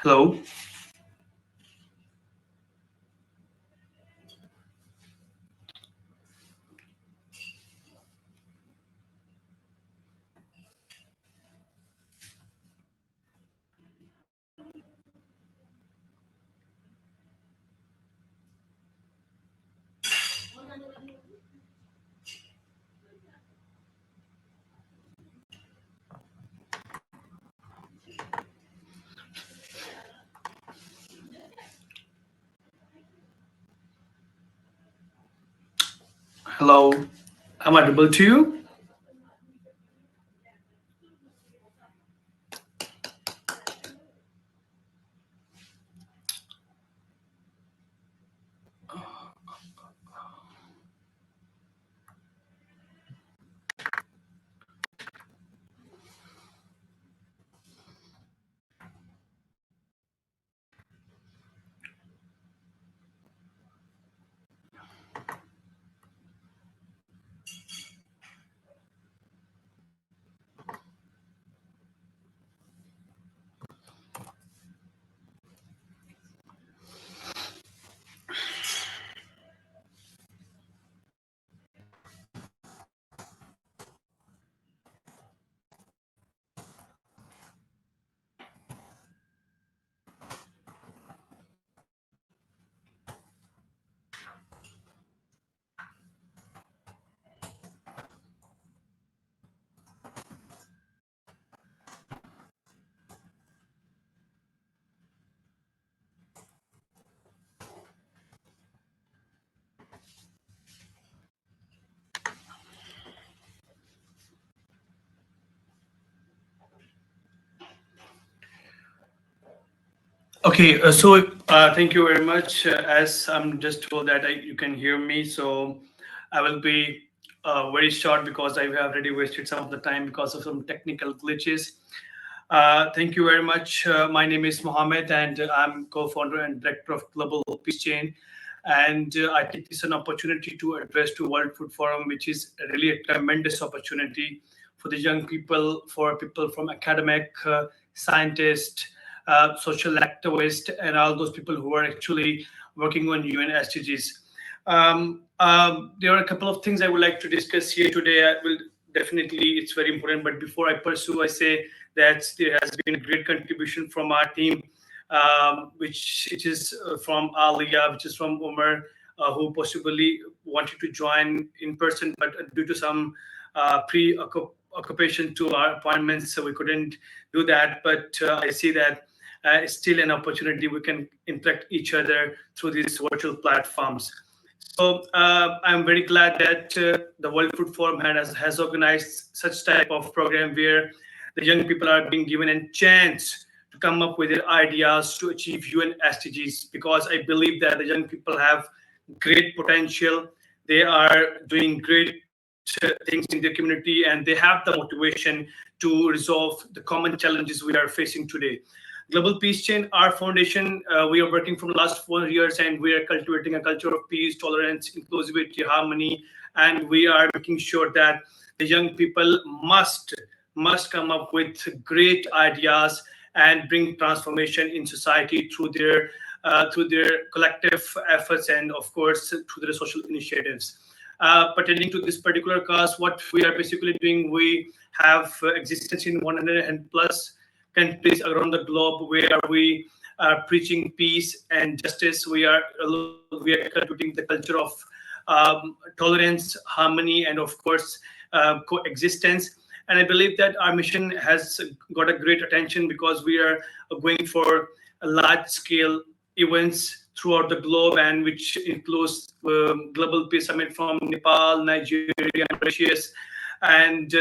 Hello. Hello. Am I audible to you? Okay. Thank you very much. As I'm just told that you can hear me, so I will be very short because I have already wasted some of the time because of some technical glitches. Thank you very much. My name is Mohammed, and I'm co-founder and director of Global Peace Chain. And I take this an opportunity to address to World Food Forum, which is really a tremendous opportunity for the young people, for people from academic, scientists, social activists, and all those people who are actually working on UN SDGs. There are a couple of things I would like to discuss here today. I will definitely, it's very important. But before I pursue, I say that there has been a great contribution from our team, which is from Alia, which is from Umar, who possibly wanted to join in person, but due to some pre-occupation to our appointments, so we couldn't do that. But I see that it's still an opportunity we can interact each other through these virtual platforms. So I'm very glad that the World Food Forum has organized such type of program where the young people are being given a chance to come up with their ideas to achieve UN SDGs, because I believe that the young people have great potential. They are doing great things in their community, and they have the motivation to resolve the common challenges we are facing today. Global Peace Chain, our foundation, we are working from the last 4 years, and we are cultivating a culture of peace, tolerance, inclusivity, harmony, and we are making sure that the young people must come up with great ideas and bring transformation in society through their collective efforts, and of course through their social initiatives. Pertaining to this particular cause, what we are basically doing, we have existence in 100 and plus countries around the globe where we are preaching peace and justice. We are cultivating the culture of tolerance, harmony, and of course coexistence. And I believe that our mission has got a great attention because we are going for large scale events throughout the globe, and which includes Global Peace Summit from Nepal, Nigeria, Mauritius, and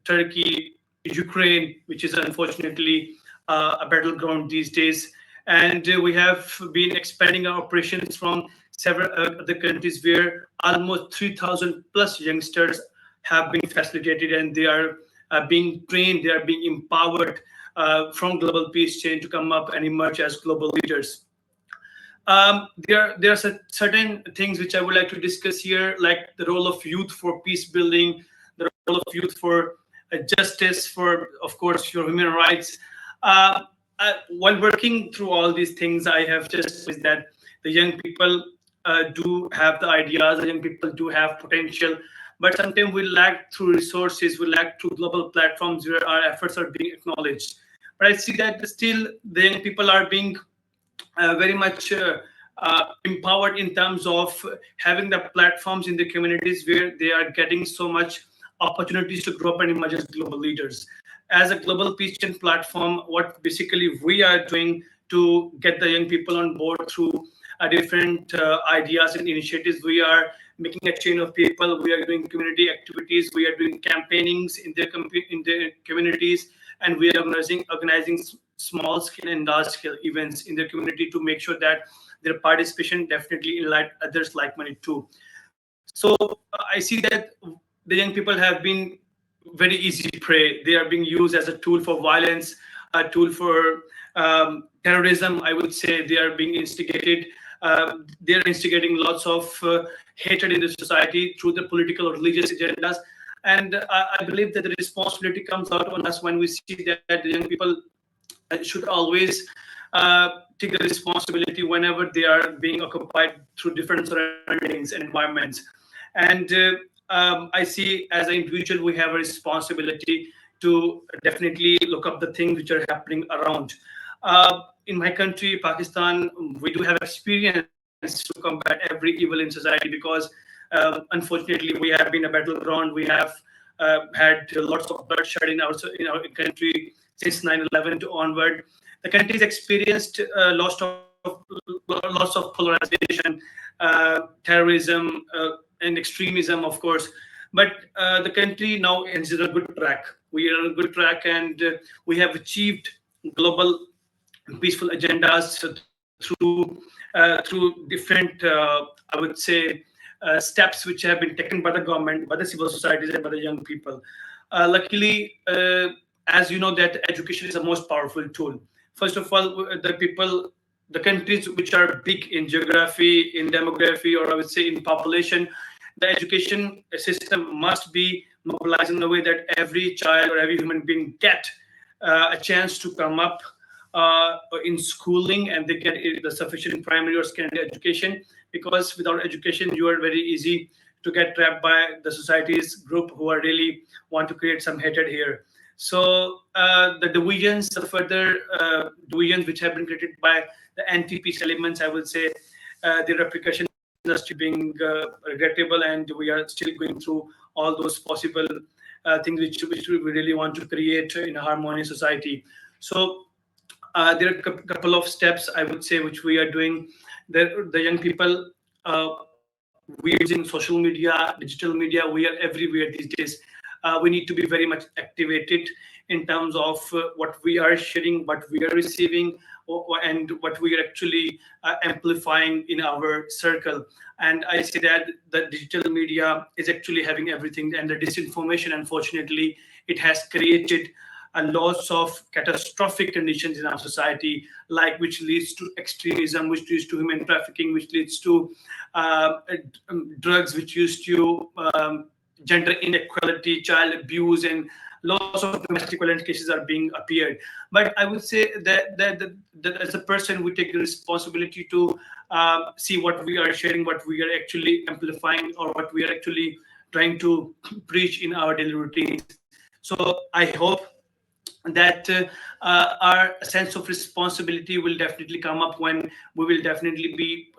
Turkey, Ukraine, which is unfortunately a battleground these days. And we have been expanding our operations from several other countries where almost 3,000 plus youngsters have been facilitated, and they are being trained, they are being empowered from Global Peace Chain to come up and emerge as global leaders. There are certain things which I would like to discuss here, like the role of youth for peace building, the role of youth for justice, for of course your human rights. Uh, while working through all these things, I have just is that the young people do have the ideas, the young people do have potential, but sometimes we lack through resources, we lack through global platforms where our efforts are being acknowledged. But I see that still the young people are being very much empowered in terms of having the platforms in the communities where they are getting so much opportunities to grow up and emerge as global leaders. As a global peace chain platform, what basically we are doing to get the young people on board through different ideas and initiatives, we are making a chain of people. We are doing community activities. We are doing campaignings in in their communities, and we are organizing small scale and large scale events in their community to make sure that their participation definitely enlight others like money too. So I see that the young people have been very easy prey. They are being used as a tool for violence, a tool for terrorism. I would say they are being instigated. They are instigating lots of hatred in the society through the political or religious agendas. And I believe that the responsibility comes out on us when we see that the young people should always take the responsibility whenever they are being occupied through different surroundings and environments. And I see as an individual, we have a responsibility to definitely look up the things which are happening around. In my country, Pakistan, we do have experience to combat every evil in society because unfortunately we have been a battleground. We have had lots of bloodshed in our country since 9/11 to onward. The country has experienced lots of polarization, terrorism, and extremism, of course. But the country now is on a good track. We are on a good track, and we have achieved global peaceful agendas through different, I would say, steps which have been taken by the government, by the civil societies, and by the young people. Luckily, as you know, that education is the most powerful tool. First of all, the countries which are big in geography, in demography, or I would say in population, the education system must be mobilized in a way that every child or every human being get a chance to come up in schooling, and they get the sufficient primary or secondary education. Because without education, you are very easy to get trapped by the society's group who are really want to create some hatred here. So the divisions, the further divisions which have been created by the anti-peace elements, I would say the repercussions are still being regrettable, and we are still going through all those possible things which we really want to create in a harmonious society. So there are a couple of steps, I would say, which we are doing. The young people, we are using social media, digital media. We are everywhere these days. We need to be very much activated in terms of what we are sharing, what we are receiving, and what we are actually amplifying in our circle. And I see that the digital media is actually having everything, and the disinformation, unfortunately, it has created a lots of catastrophic conditions in our society, like which leads to extremism, which leads to human trafficking, which leads to drugs, which used to gender inequality, child abuse, and lots of domestic violence cases are being appeared. But I would say that as a person, we take the responsibility to see what we are sharing, what we are actually amplifying, or what we are actually trying to preach in our daily routines. So I hope that our sense of responsibility will definitely come up when we will definitely be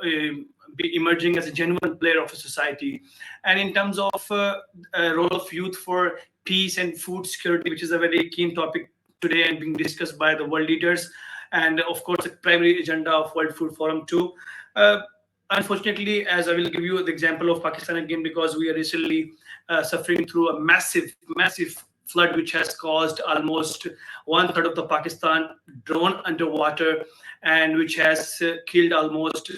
emerging as a genuine player of a society. And in terms of role of youth for peace and food security, which is a very keen topic today and being discussed by the world leaders, and of course the primary agenda of World Food Forum too. Uh, Unfortunately, as I will give you the example of Pakistan again, because we are recently suffering through a massive flood which has caused almost one third of the Pakistan drawn underwater, and which has killed almost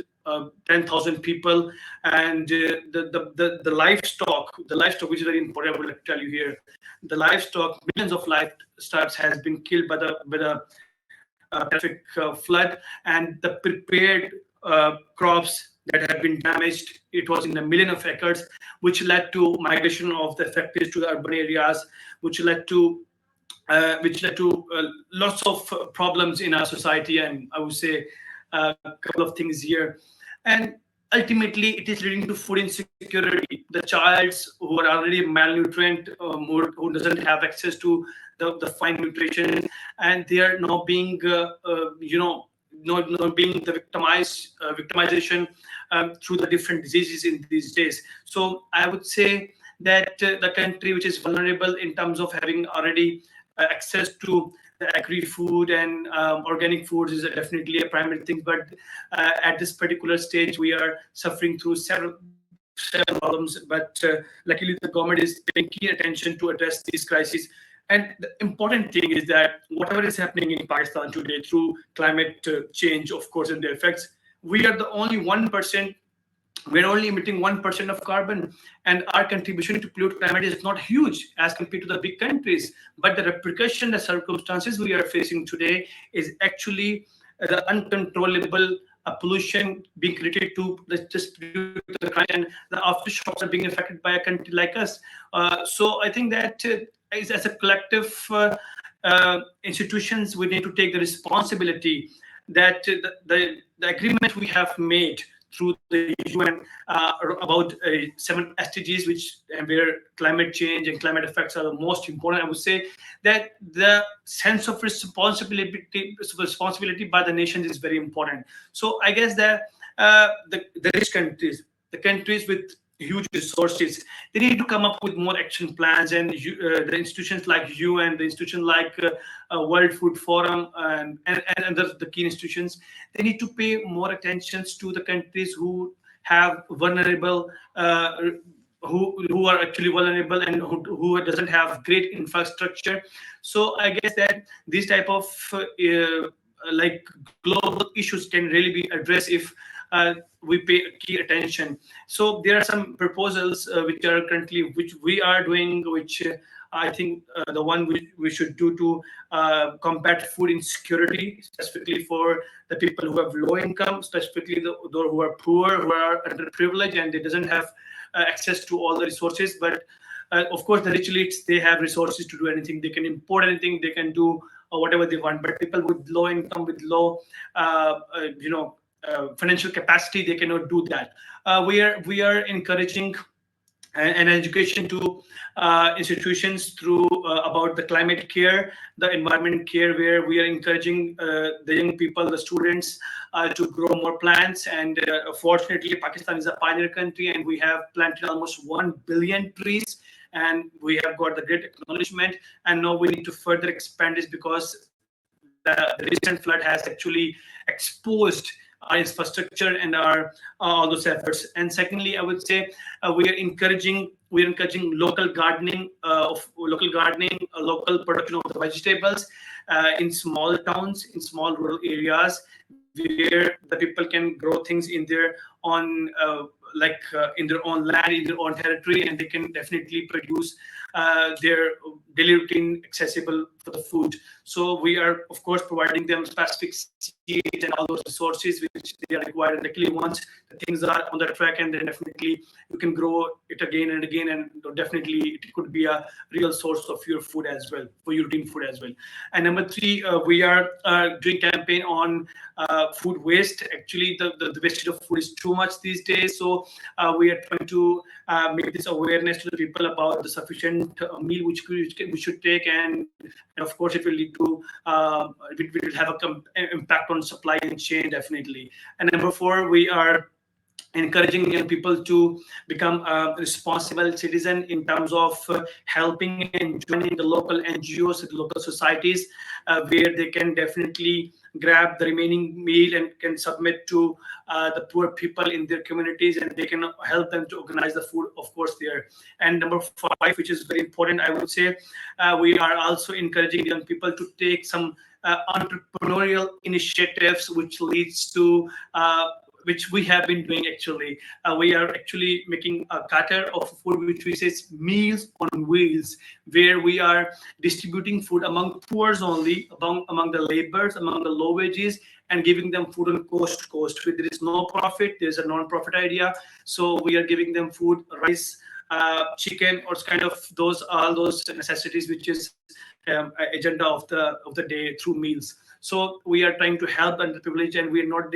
10,000 people. And the livestock, which is very important, I would like to tell you here, the livestock, millions of livestock has been killed by the catastrophic flood, and the prepared crops that have been damaged. It was in a million of acres, which led to migration of the factories to the urban areas, which led to which led to lots of problems in our society, and I would say a couple of things here. And ultimately, it is leading to food insecurity. The childs who are already malnutrient, who doesn't have access to the fine nutrition, and they are now being, not being the victimization through the different diseases in these days. So I would say that the country which is vulnerable in terms of having already access to the agri-food and organic foods is definitely a primary thing. But at this particular stage, we are suffering through several problems. But luckily, the government is paying keen attention to address these crises. And the important thing is that whatever is happening in Pakistan today through climate change, of course, and the effects, we are the only 1%. We're only emitting 1% of carbon, and our contribution to pollute climate is not huge as compared to the big countries. But the repercussion, the circumstances we are facing today is actually the uncontrollable pollution being created to just due to the climate, and the aftershocks are being affected by a country like us. So I think that as a collective institutions, we need to take the responsibility that the agreement we have made through the UN about 7 SDGs, which where climate change and climate effects are the most important. I would say that the sense of responsibility by the nations is very important. So I guess that the rich countries, the countries with huge resources, they need to come up with more action plans, and the institutions like you and the institution like World Food Forum and the key institutions, they need to pay more attention to the countries who have vulnerable who are actually vulnerable and who doesn't have great infrastructure. So I guess that these type of like global issues can really be addressed if we pay key attention. So there are some proposals which we are doing, which I think the one we should do to combat food insecurity, specifically for the people who have low income, specifically those who are poor, who are underprivileged, and they doesn't have access to all the resources. But of course, the rich elites, they have resources to do anything. They can import anything. They can do whatever they want. But people with low income, with low, financial capacity, they cannot do that. We are encouraging and education to institutions through about the climate care, the environment care, where we are encouraging the young people, the students, to grow more plants. And fortunately, Pakistan is a pioneer country, and we have planted almost 1 billion trees, and we have got the great acknowledgement. And now we need to further expand this, because the recent flood has actually exposed our infrastructure and our all those efforts. And secondly, I would say we are encouraging local gardening, local production of the vegetables in small towns, in small rural areas, where the people can grow things in their own in their own land, in their own territory, and they can definitely produce their daily routine accessible for the food. So we are, of course, providing them specific seeds and all those resources which they are required. And luckily, once the things are on the track, and then definitely you can grow it again and again, and definitely it could be a real source of your food as well, for your routine food as well. And number 3, we are doing campaign on food waste. Actually, the wastage of food is too much these days. So we are trying to make this awareness to the people about the sufficient meal which we should take, and of course it will lead to it will have an impact on supply chain, definitely. And number 4, we are encouraging young people to become a responsible citizen in terms of helping and joining the local NGOs, the local societies, where they can definitely grab the remaining meal and can submit to the poor people in their communities, and they can help them to organize the food, of course, there. And number 5, which is very important, I would say, we are also encouraging young people to take some entrepreneurial initiatives, which leads to which we have been doing. Actually, we are actually making a cutter of food which we say Meals on Wheels, where we are distributing food among poor only, among the laborers, among the low wages, and giving them food on coast to coast. There is no profit, there's a non-profit idea. So we are giving them food, rice, chicken, or kind of those all those necessities, which is agenda of the day through meals. So we are trying to help underprivileged, and we are not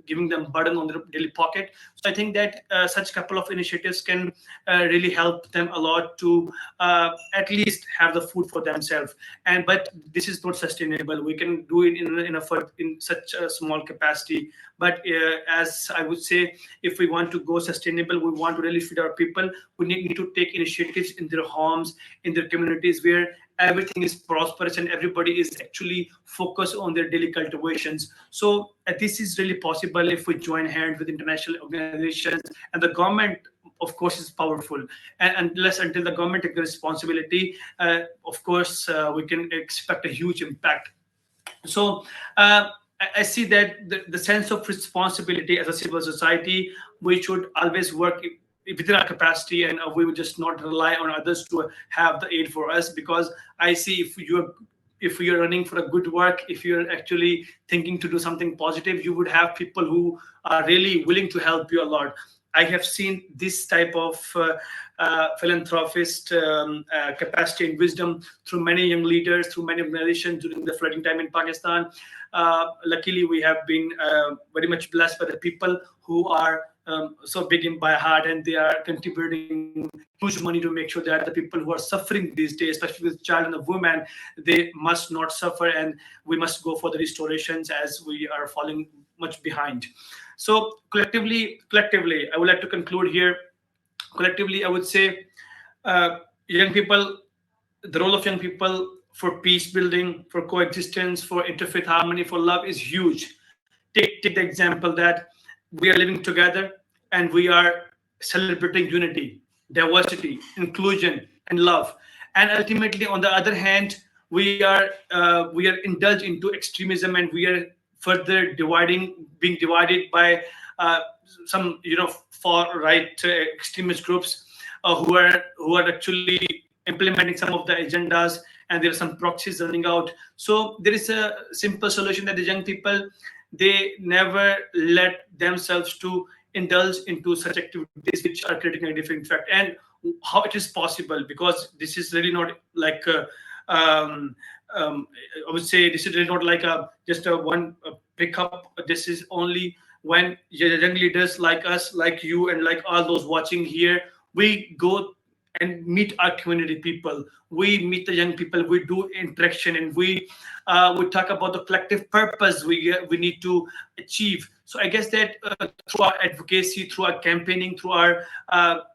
giving them burden on their daily pocket. So I think that such couple of initiatives can really help them a lot to at least have the food for themselves. And but this is not sustainable. We can do it in such a small capacity. But as I would say, if we want to go sustainable, we want to really feed our people, we need to take initiatives in their homes, in their communities, where everything is prosperous and everybody is actually focused on their daily cultivations. So this is really possible if we join hands with international organizations, and the government of course is powerful. And unless until the government takes the responsibility, of course we can expect a huge impact. So I see that the sense of responsibility as a civil society, we should always work within our capacity, and we would just not rely on others to have the aid for us. Because I see, if you're running for a good work, if you're actually thinking to do something positive, you would have people who are really willing to help you a lot. I have seen this type of philanthropist capacity and wisdom through many young leaders, through many organizations during the flooding time in Pakistan. Luckily, we have been very much blessed by the people who are so big in by heart, and they are contributing huge money to make sure that the people who are suffering these days, especially with child and the women, they must not suffer, and we must go for the restorations as we are falling much behind. So collectively, I would like to conclude here. Collectively, I would say, young people, the role of young people for peace building, for coexistence, for interfaith harmony, for love is huge. Take the example that we are living together and we are celebrating unity, diversity, inclusion, and love. And ultimately, on the other hand, we are indulged into extremism, and we are further being divided by some far right extremist groups who are actually implementing some of the agendas, and there are some proxies running out. So there is a simple solution that the young people, they never let themselves to indulge into such activities which are creating a different effect. And how it is possible, because this is really not like um, um, I would say this is really not like a just a one pickup. This is only when young leaders like us, like you, and like all those watching here, we go and meet our community people. We meet the young people. We do interaction, and we talk about the collective purpose we need to achieve. So I guess that through our advocacy, through our campaigning, through our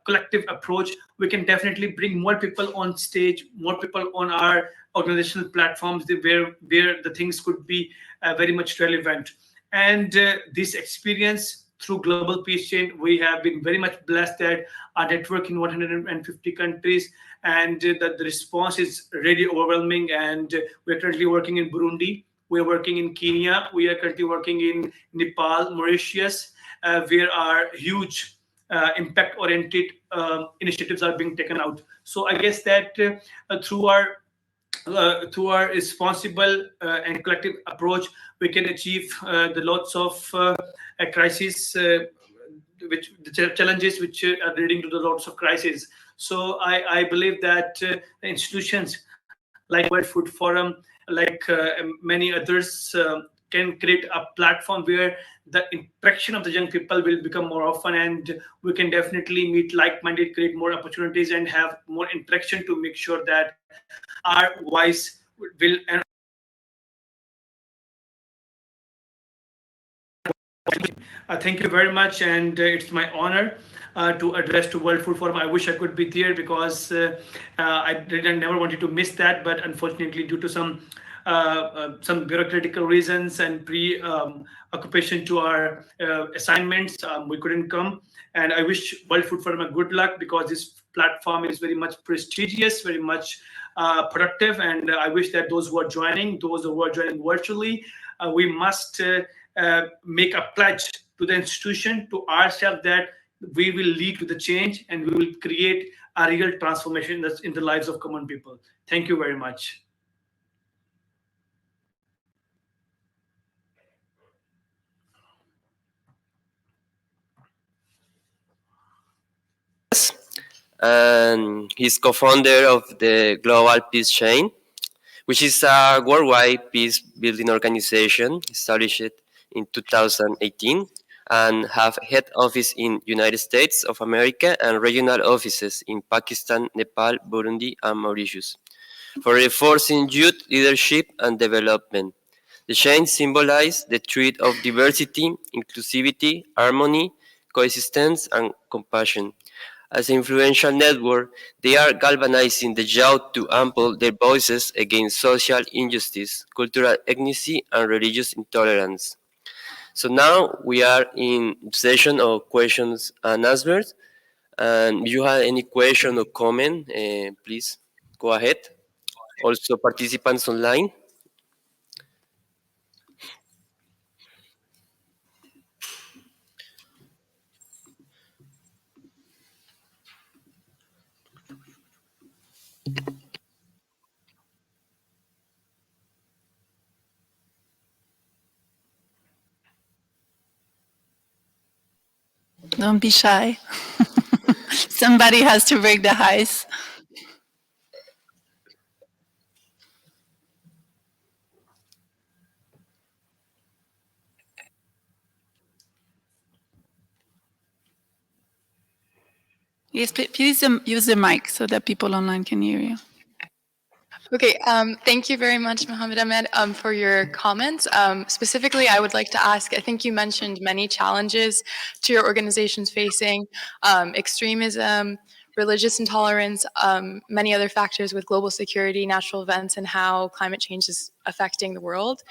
collective approach, we can definitely bring more people on stage, more people on our organizational platforms, where the things could be very much relevant. And this experience through Global Peace Chain, we have been very much blessed that our network in 150 countries, and the response is really overwhelming. And we're currently working in Burundi, we're working in Kenya, we are currently working in Nepal, Mauritius, where our huge impact-oriented initiatives are being taken out. So I guess that through our responsible and collective approach, we can achieve the lots of crises, which the challenges which are leading to the lots of crises. So I believe that the institutions like World Food Forum, like many others, can create a platform where the interaction of the young people will become more often, and we can definitely meet like-minded, create more opportunities, and have more interaction to make sure that our voice will and thank you very much, and it's my honor to address to World Food Forum. I wish I could be there, because I didn't never wanted to miss that, but unfortunately, due to some bureaucratical reasons and pre occupation to our assignments, we couldn't come. And I wish World Food Forum a good luck, because this platform is very much prestigious, very much productive, and I wish that those who are joining virtually, we must make a pledge to the institution, to ourselves, that we will lead to the change and we will create a real transformation that's in the lives of common people. Thank you very much. and he's co-founder of the Global Peace Chain, which is a worldwide peace building organization established in 2018 and have head office in United States of America and regional offices in Pakistan, Nepal, Burundi, and Mauritius for reinforcing youth leadership and development. The chain symbolizes the truth of diversity, inclusivity, harmony, coexistence, and compassion. As an influential network, they are galvanizing the youth to amplify their voices against social injustice, cultural ethnicity, and religious intolerance. So now we are in session of questions and answers. And if you have any question or comment, please go ahead. Also, participants online. Don't be shy. Somebody has to break the ice. Yes, please use the mic so that people online can hear you. Okay, thank you very much, Mohammed Ahmed, for your comments. Specifically, I would like to ask, I think you mentioned many challenges to your organizations facing extremism, religious intolerance, many other factors with global security, natural events, and how climate change is affecting the world.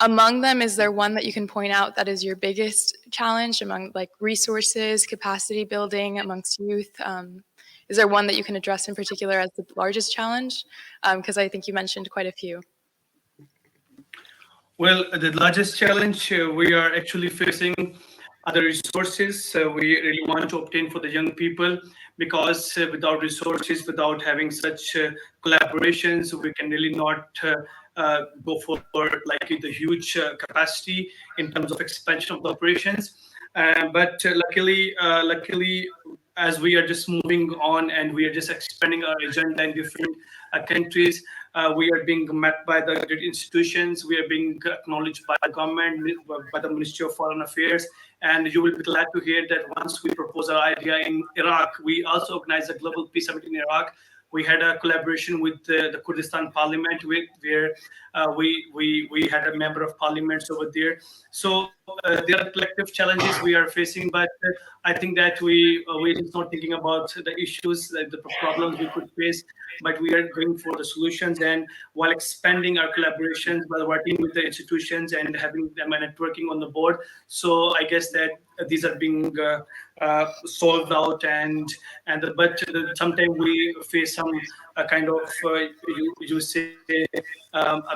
Among them, is there one that you can point out that is your biggest challenge among like resources, capacity building amongst youth? Is there one that you can address in particular as the largest challenge? Because I think you mentioned quite a few. Well, the largest challenge we are actually facing are the resources we really want to obtain for the young people, because without resources, without having such collaborations, we can really not go for like the huge capacity in terms of expansion of the operations. But luckily, as we are just moving on and we are just expanding our agenda in different countries, we are being met by the great institutions. We are being acknowledged by the government, by the Ministry of Foreign Affairs. And you will be glad to hear that once we propose our idea in Iraq, we also organized a global peace summit in Iraq. We had a collaboration with the Kurdistan Parliament, where we had a member of parliaments over there. So there are collective challenges we are facing, but I think that we're just not thinking about the issues, the problems we could face, but we are going for the solutions. And while expanding our collaborations, while working with the institutions and having them networking on the board, so I guess that these are being solved out, but sometimes we face some kind of you say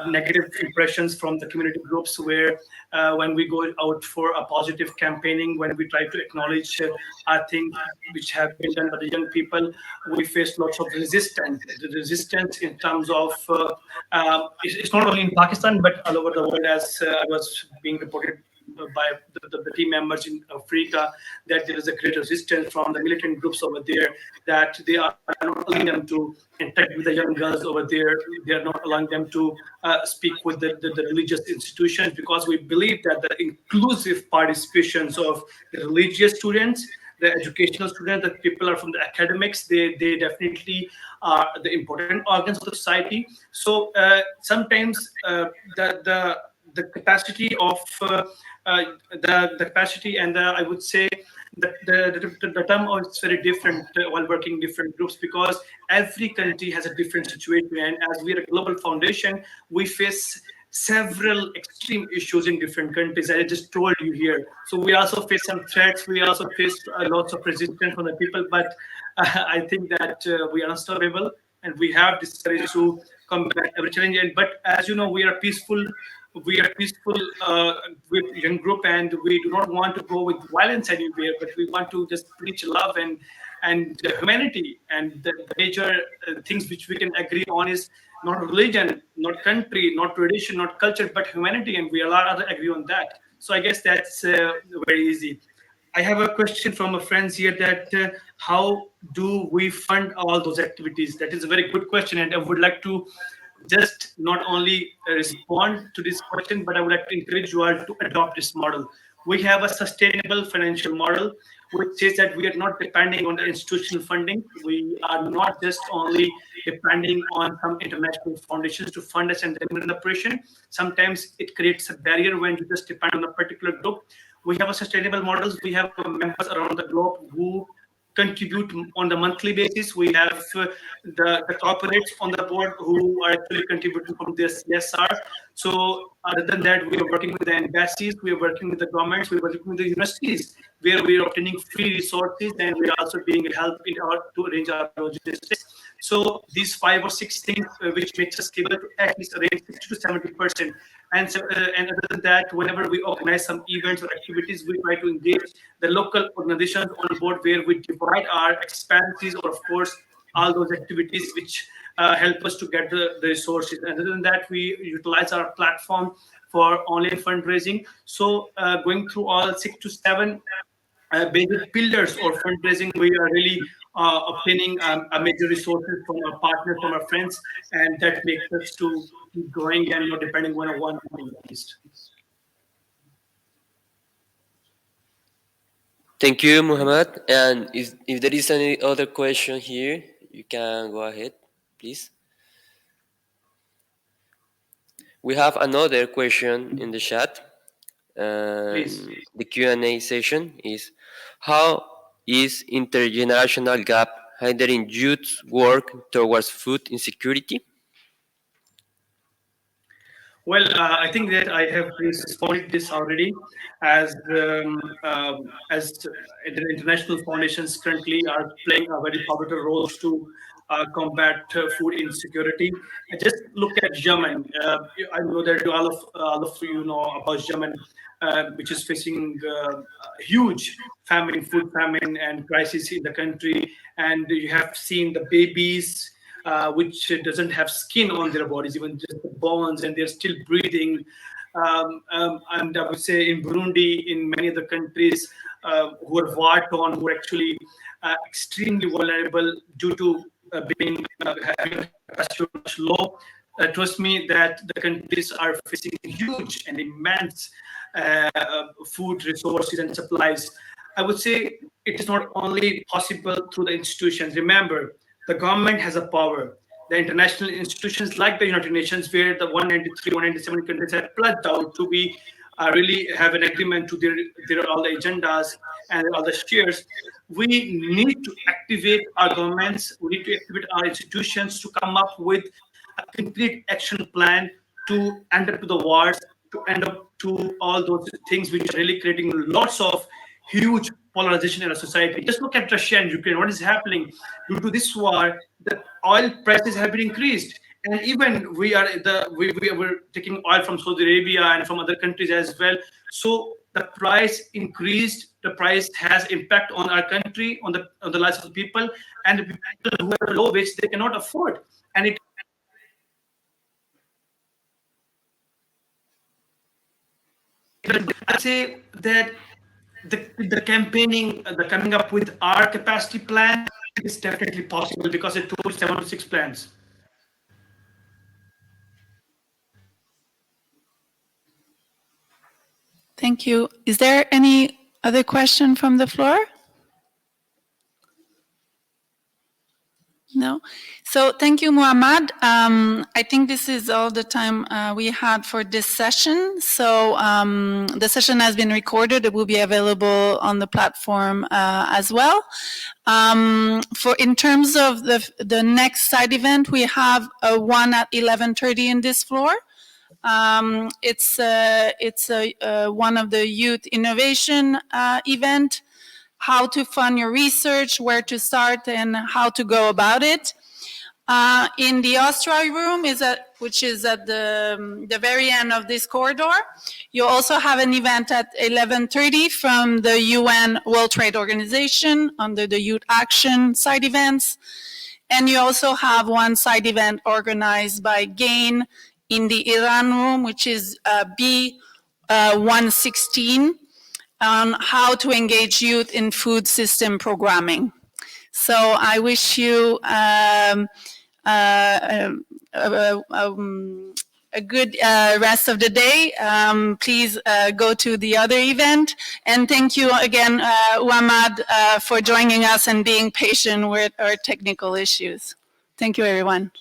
negative impressions from the community groups, where when we go out for a positive campaigning, when we try to acknowledge things which have been done by the young people, we face lots of resistance. The resistance in terms of it's not only in Pakistan but all over the world, as I was being reported by the team members in Africa, that there is a great resistance from the militant groups over there, that they are not allowing them to interact with the young girls over there. They are not allowing them to speak with the religious institutions, because we believe that the inclusive participations of the religious students, the educational students, that people are from the academics, they definitely are the important organs of the society. So sometimes the capacity of the capacity and I would say the term is very different while working in different groups, because every country has a different situation, and as we are a global foundation, we face several extreme issues in different countries. I just told you here. So we also face some threats. We also face lots of resistance from the people. But I think that we are unstoppable, and we have this courage to combat every challenge. But as you know, we are peaceful. We are peaceful with young group, and we do not want to go with violence anywhere. But we want to just preach love and humanity. And the major things which we can agree on is not religion, not country, not tradition, not culture, but humanity, and we all agree on that. So I guess that's very easy. I have a question from a friend here that how do we fund all those activities? That is a very good question, and I would like to just not only respond to this question, but I would like to encourage you all to adopt this model. We have a sustainable financial model which says that we are not depending on the institutional funding. We are not just only depending on some international foundations to fund us and deliver an operation. Sometimes it creates a barrier when you just depend on a particular group. We have a sustainable models. We have members around the globe who contribute on the monthly basis. We have the corporates on the board who are actually contributing from their CSR. So other than that, we are working with the embassies, we are working with the governments, we are working with the universities, where we are obtaining free resources, and we are also being helped in order to arrange our logistics. So these 5 or 6 things which makes us able to at least arrange 60 to 70%. And other than that, whenever we organize some events or activities, we try to engage the local organizations on board, where we divide our expenses, or of course, all those activities which help us to get the resources. And other than that, we utilize our platform for online fundraising. So going through all 6 to 7 basic pillars or fundraising, we are really obtaining a major resources from our partners, from our friends, and that makes us to keep growing and not depending on one thing at least. Thank you, Muhammad. And if there is any other question here, you can go ahead, please. We have another question in the chat. The Q&A session is, how is intergenerational gap hindering youth's work towards food insecurity? Well, I think that I have responded this already, as the international foundations currently are playing a very pivotal role to combat food insecurity. And just look at Yemen. I know that all of you know about Yemen, which is facing huge famine, food famine, and crisis in the country. And you have seen the babies which doesn't have skin on their bodies, even just the bones, and they're still breathing. And I would say in Burundi, in many other countries who are war-torn, who are actually extremely vulnerable due to being having capacity much low. Trust me that the countries are facing huge and immense food resources and supplies. I would say it is not only possible through the institutions. Remember, the government has a power. The international institutions like the United Nations, where the 193, 197 countries have pledged out to be really have an agreement to their all the agendas and all the shares. We need to activate our governments. We need to activate our institutions to come up with a complete action plan to end up to the wars, to end up to all those things which are really creating lots of huge polarization in our society. Just look at Russia and Ukraine. What is happening due to this war? The oil prices have been increased, and even we were taking oil from Saudi Arabia and from other countries as well. So the price increased. The price has impact on our country, on the lives of the people, and the people who are low wage, they cannot afford. And it I say that the campaigning, the coming up with our capacity plan is definitely possible, because it told 7 to 6 plans. Thank you. Is there any other question from the floor? No? So thank you, Muhammad. I think this is all the time we had for this session. So the session has been recorded. It will be available on the platform as well. In terms of the next side event, we have one at 11:30 in this floor. It's one of the youth innovation event. How to fund your research, where to start, and how to go about it. In the Austria room, which is at the very end of this corridor, you also have an event at 11:30 from the UN World Trade Organization under the Youth Action side events. And you also have one side event organized by GAIN in the Iran room, which is B116. on how to engage youth in food system programming. So I wish you a good rest of the day. Please go to the other event. And thank you again, Ouamad, for joining us and being patient with our technical issues. Thank you, everyone.